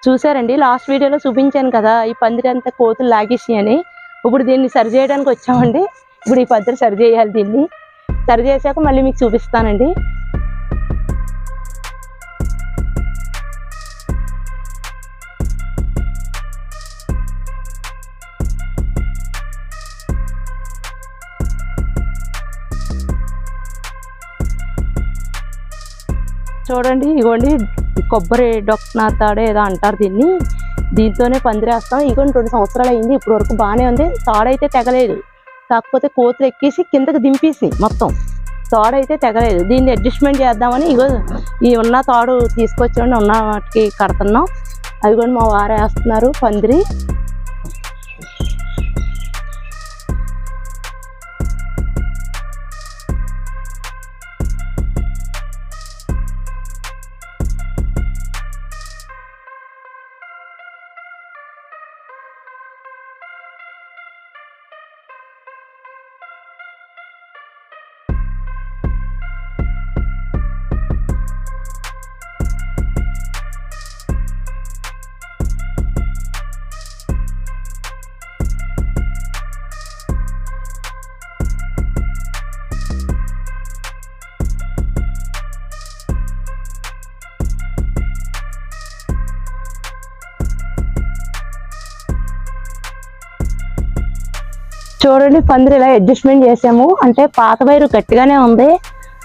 చూసారండి, లాస్ట్ వీడియోలో చూపించాను కదా ఈ పందిరి అంతా కోతులు లాగేసి అని. ఇప్పుడు దీన్ని సరి చేయడానికి వచ్చామండి. ఇప్పుడు ఈ పందిరి సరి చేయాలి. దీన్ని సరి చేశాక మళ్ళీ మీకు చూపిస్తానండి. చూడండి, ఇగోండి కొబ్బరి డొక్కనార్ తాడే ఏదో అంటారు దీన్ని. దీంతోనే పందిరేస్తాం. ఇగోండి 2 సంవత్సరాలు అయింది. ఇప్పుడు వరకు బాగానే ఉంది. తాడైతే తెగలేదు, కాకపోతే కోతులు ఎక్కేసి కిందకి దింపేసి మొత్తం. తాడైతే తెగలేదు. దీన్ని అడ్జస్ట్మెంట్ చేద్దామని ఇగో ఈ ఉన్న తాడు తీసుకొచ్చి ఉన్న వాటికి కడుతున్నాం. అవి కూడా మా వారు వేస్తున్నారు పందిరి. చూడండి, పందిరి ఇలా అడ్జస్ట్మెంట్ చేసాము. అంటే పాత వైరు గట్టిగానే ఉంది,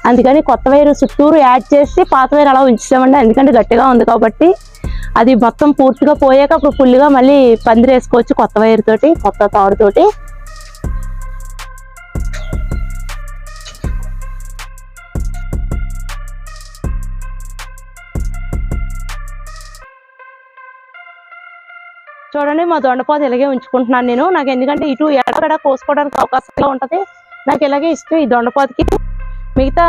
అందుకని కొత్త వైరు చుట్టూరు యాడ్ చేసి పాత వైరు అలా ఉంచామండి. ఎందుకంటే గట్టిగా ఉంది కాబట్టి. అది మొత్తం పూర్తిగా పోయాక అప్పుడు ఫుల్గా మళ్ళీ పందిరి వేసుకోవచ్చు కొత్త వైరు తోటి, కొత్త తాడుతోటి. చూడండి, మా దొండపాదు ఇలాగే ఉంచుకుంటున్నాను నేను. నాకు ఎందుకంటే ఇటు ఎక్కడ కోసుకోవడానికి అవకాశంగా ఉంటుంది. నాకు ఇలాగే ఇష్టం ఈ దొండపాదుకి. మిగతా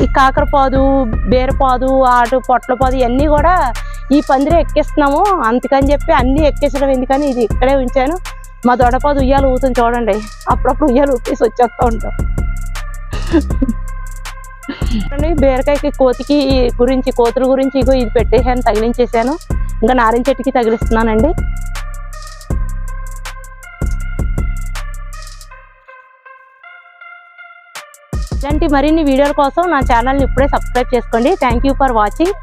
ఈ కాకరపాదు, బీరపాదు, ఆటు పొట్లపాదు ఇవన్నీ కూడా ఈ పందిరే ఎక్కిస్తున్నాము. అందుకని చెప్పి అన్నీ ఎక్కించడం ఎందుకని ఇది ఇక్కడే ఉంచాను. మా దొండపాదు ఉయ్యాలు ఊతుంది చూడండి. అప్పుడప్పుడు ఉయ్యాలు ఊపేసి వచ్చేస్తూ ఉంటాం. చూడండి, బీరకాయకి కోతుల గురించి ఇగో ఇది పెట్టేసాను, తగిలించేసాను. ఇంకా నారింజ చెట్టుకి తగిలిస్తున్నానండి. ఇలాంటి మరిన్ని వీడియోల కోసం నా ఛానల్ని ఇప్పుడే సబ్స్క్రైబ్ చేసుకోండి. Thank you for watching.